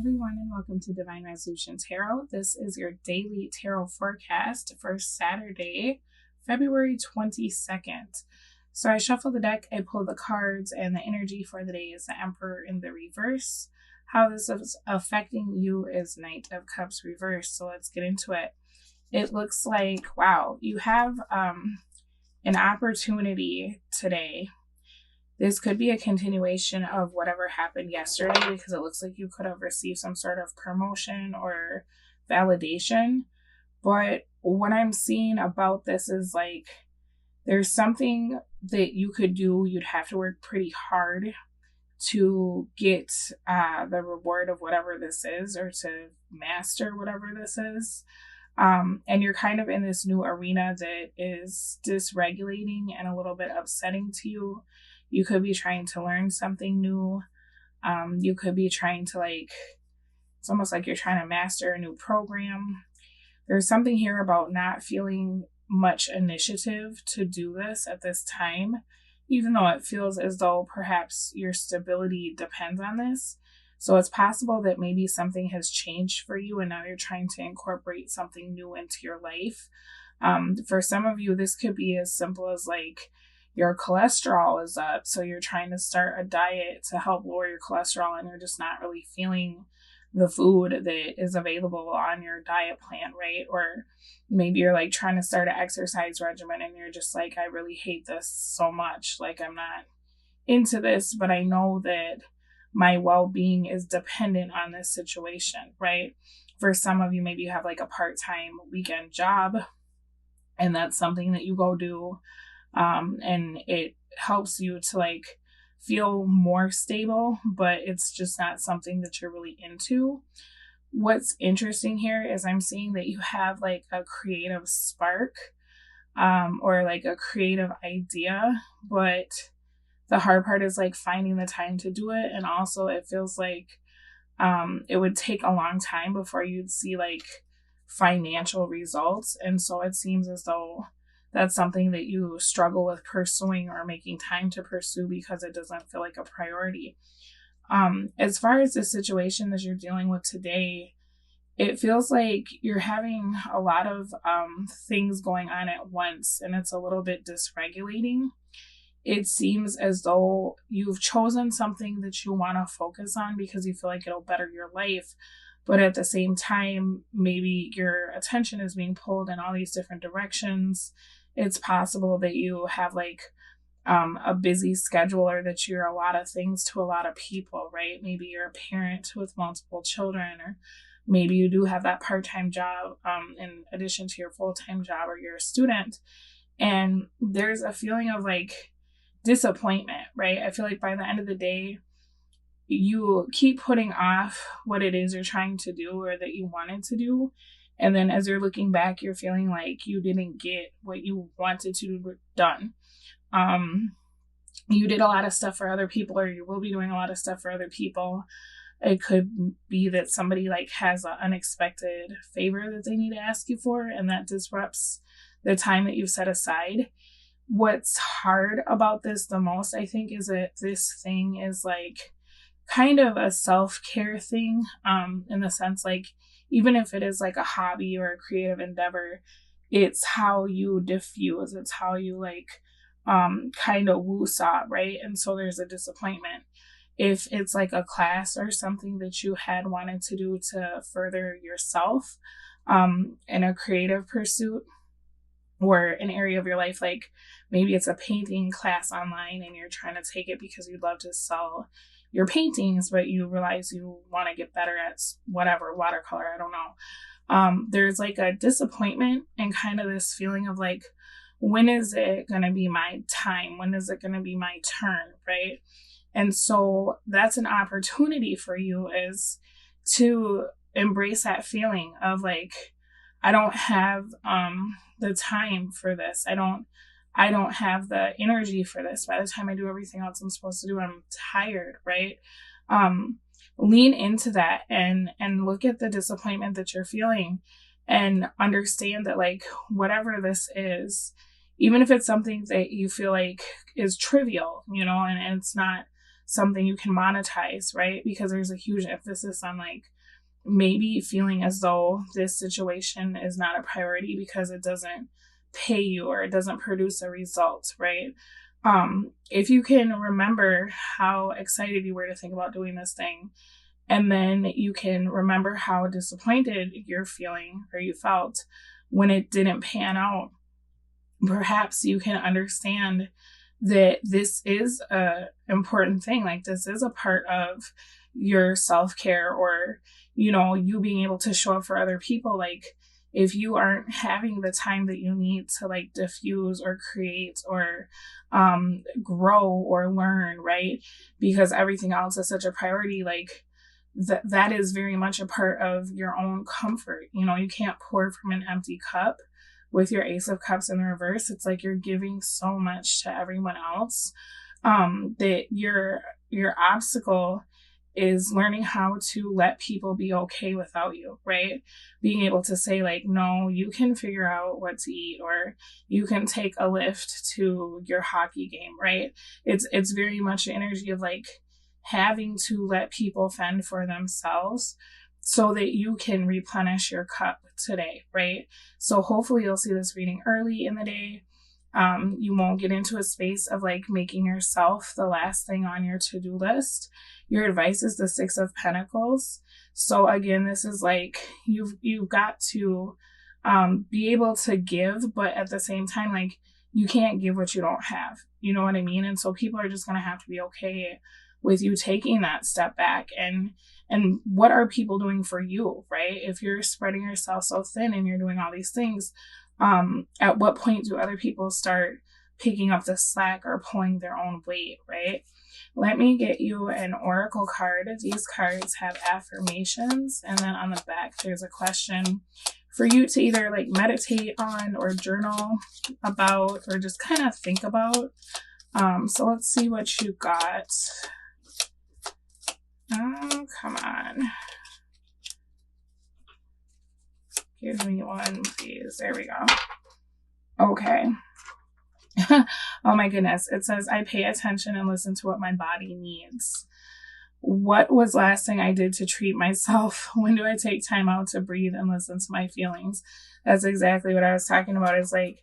everyone, and welcome to Divine Resolution Tarot. This is your daily tarot forecast for Saturday, February 22nd. So I shuffle the deck, I pull the cards, and the energy for the day is the Emperor in the reverse. How this is affecting you is Knight of Cups reverse. So let's get into it. It looks like, wow, you have an opportunity today. This could be a continuation of whatever happened yesterday, because it looks like you could have received some sort of promotion or validation. But what I'm seeing about this is like there's something that you could do. You'd have to work pretty hard to get the reward of whatever this is, or to master whatever this is. And you're kind of in this new arena that is dysregulating and a little bit upsetting to you. You could be trying to learn something new. You could be trying to it's almost like you're trying to master a new program. There's something here about not feeling much initiative to do this at this time, even though it feels as though perhaps your stability depends on this. So it's possible that maybe something has changed for you and now you're trying to incorporate something new into your life. For some of you, this could be as simple as your cholesterol is up, so you're trying to start a diet to help lower your cholesterol, and you're just not really feeling the food that is available on your diet plan, right? Or maybe you're trying to start an exercise regimen and you're just I really hate this so much. I'm not into this, but I know that my well-being is dependent on this situation, right? For some of you, maybe you have a part-time weekend job and that's something that you go do. And it helps you to feel more stable, but it's just not something that you're really into. What's interesting here is I'm seeing that you have a creative spark, or a creative idea, but the hard part is finding the time to do it. And also it feels it would take a long time before you'd see financial results. And so it seems as though that's something that you struggle with pursuing or making time to pursue because it doesn't feel like a priority. As far as the situation that you're dealing with today, it feels like you're having a lot of things going on at once, and it's a little bit dysregulating. It seems as though you've chosen something that you want to focus on because you feel like it'll better your life. But at the same time, maybe your attention is being pulled in all these different directions. It's possible that you have a busy schedule, or that you're a lot of things to a lot of people, right? Maybe you're a parent with multiple children, or maybe you do have that part-time job in addition to your full-time job, or you're a student. And there's a feeling of disappointment, right? I feel like by the end of the day, you keep putting off what it is you're trying to do or that you wanted to do. And then as you're looking back, you're feeling like you didn't get what you wanted to do done. You did a lot of stuff for other people, or you will be doing a lot of stuff for other people. It could be that somebody has an unexpected favor that they need to ask you for, and that disrupts the time that you've set aside. What's hard about this the most, I think, is that this thing is kind of a self-care thing, in the sense even if it is a hobby or a creative endeavor, it's how you diffuse, it's how you kind of woo-saw, right? And so there's a disappointment. If it's a class or something that you had wanted to do to further yourself in a creative pursuit, or an area of your life, maybe it's a painting class online and you're trying to take it because you'd love to sell your paintings, but you realize you want to get better at whatever, watercolor, I don't know. There's a disappointment and kind of this feeling of when is it going to be my time? When is it going to be my turn, right? And so that's an opportunity for you, is to embrace that feeling of I don't have the time for this. I don't have the energy for this. By the time I do everything else I'm supposed to do, I'm tired, right? Lean into that and look at the disappointment that you're feeling, and understand that whatever this is, even if it's something that you feel is trivial, and it's not something you can monetize, right? Because there's a huge emphasis on like maybe feeling as though this situation is not a priority because it doesn't pay you or it doesn't produce a result, right? If you can remember how excited you were to think about doing this thing, and then you can remember how disappointed you're feeling or you felt when it didn't pan out, perhaps you can understand that this is a important thing. Like this is a part of your self-care, or, you know, you being able to show up for other people. Like if you aren't having the time that you need to like diffuse or create or grow or learn, right? Because everything else is such a priority, like that is very much a part of your own comfort. You know, you can't pour from an empty cup. With your Ace of Cups in the reverse, it's like you're giving so much to everyone else, that your obstacle is learning how to let people be okay without you, right? Being able to say like, no, you can figure out what to eat, or you can take a lift to your hockey game, right? It's very much the energy of like having to let people fend for themselves so that you can replenish your cup today, right? So hopefully you'll see this reading early in the day. You won't get into a space of like making yourself the last thing on your to-do list. Your advice is the Six of Pentacles. So again, this is like you've got to be able to give, but at the same time, like you can't give what you don't have. You know what I mean? And so people are just going to have to be okay with you taking that step back. And what are people doing for you, right? If you're spreading yourself so thin and you're doing all these things, at what point do other people start picking up the slack or pulling their own weight, right? Let me get you an oracle card. These cards have affirmations, and then on the back there's a question for you to either like meditate on or journal about or just kind of think about. So let's see what you got. Oh, come on. Give me one, please. There we go. Okay. Oh my goodness. It says, I pay attention and listen to what my body needs. What was last thing I did to treat myself? When do I take time out to breathe and listen to my feelings? That's exactly what I was talking about. Is like,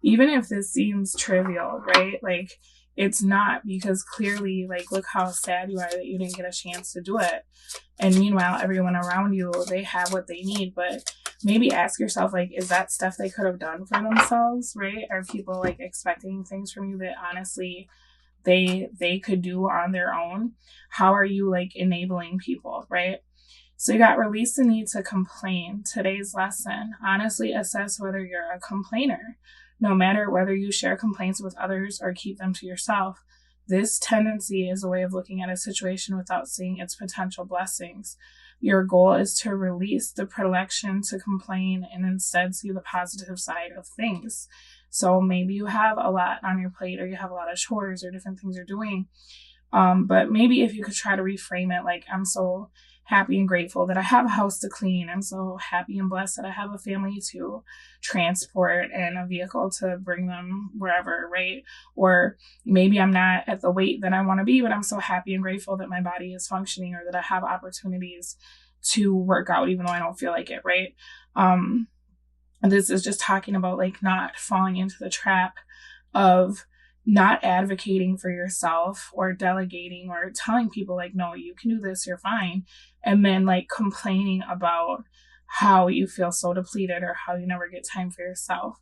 even if this seems trivial, right? Like, it's not, because clearly, like, look how sad you are that you didn't get a chance to do it. And meanwhile, everyone around you, they have what they need. But maybe ask yourself, like, is that stuff they could have done for themselves, right? Are people like expecting things from you that honestly they could do on their own? How are you like enabling people, right? So you got release the need to complain. Today's lesson, honestly assess whether you're a complainer. No matter whether you share complaints with others or keep them to yourself, this tendency is a way of looking at a situation without seeing its potential blessings. Your goal is to release the predilection to complain and instead see the positive side of things. So maybe you have a lot on your plate, or you have a lot of chores or different things you're doing. But maybe if you could try to reframe it, like, I'm so happy and grateful that I have a house to clean. I'm so happy and blessed that I have a family to transport and a vehicle to bring them wherever, right? Or maybe I'm not at the weight that I want to be, but I'm so happy and grateful that my body is functioning, or that I have opportunities to work out even though I don't feel like it, right? This is just talking about like not falling into the trap of not advocating for yourself or delegating or telling people like, no, you can do this, you're fine. And then like complaining about how you feel so depleted or how you never get time for yourself.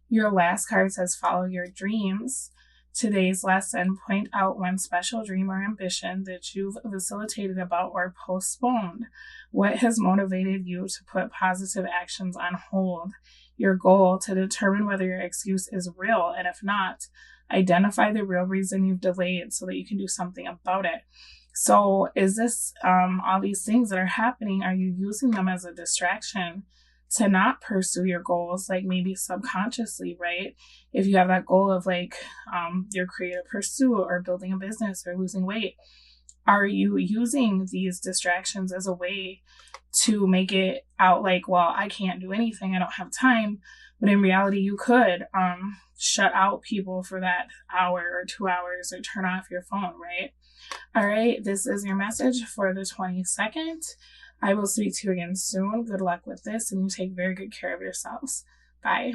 Your last card says, follow your dreams. Today's lesson, point out one special dream or ambition that you've vacillated about or postponed. What has motivated you to put positive actions on hold? Your goal, to determine whether your excuse is real, and if not, identify the real reason you've delayed so that you can do something about it. So is this, all these things that are happening, are you using them as a distraction to not pursue your goals, like maybe subconsciously, right? If you have that goal of like your creative pursuit or building a business or losing weight, are you using these distractions as a way to make it out like, well, I can't do anything, I don't have time? But in reality, you could shut out people for that hour or 2 hours, or turn off your phone, right? All right, this is your message for the 22nd. I will speak to you again soon. Good luck with this, and you take very good care of yourselves. Bye.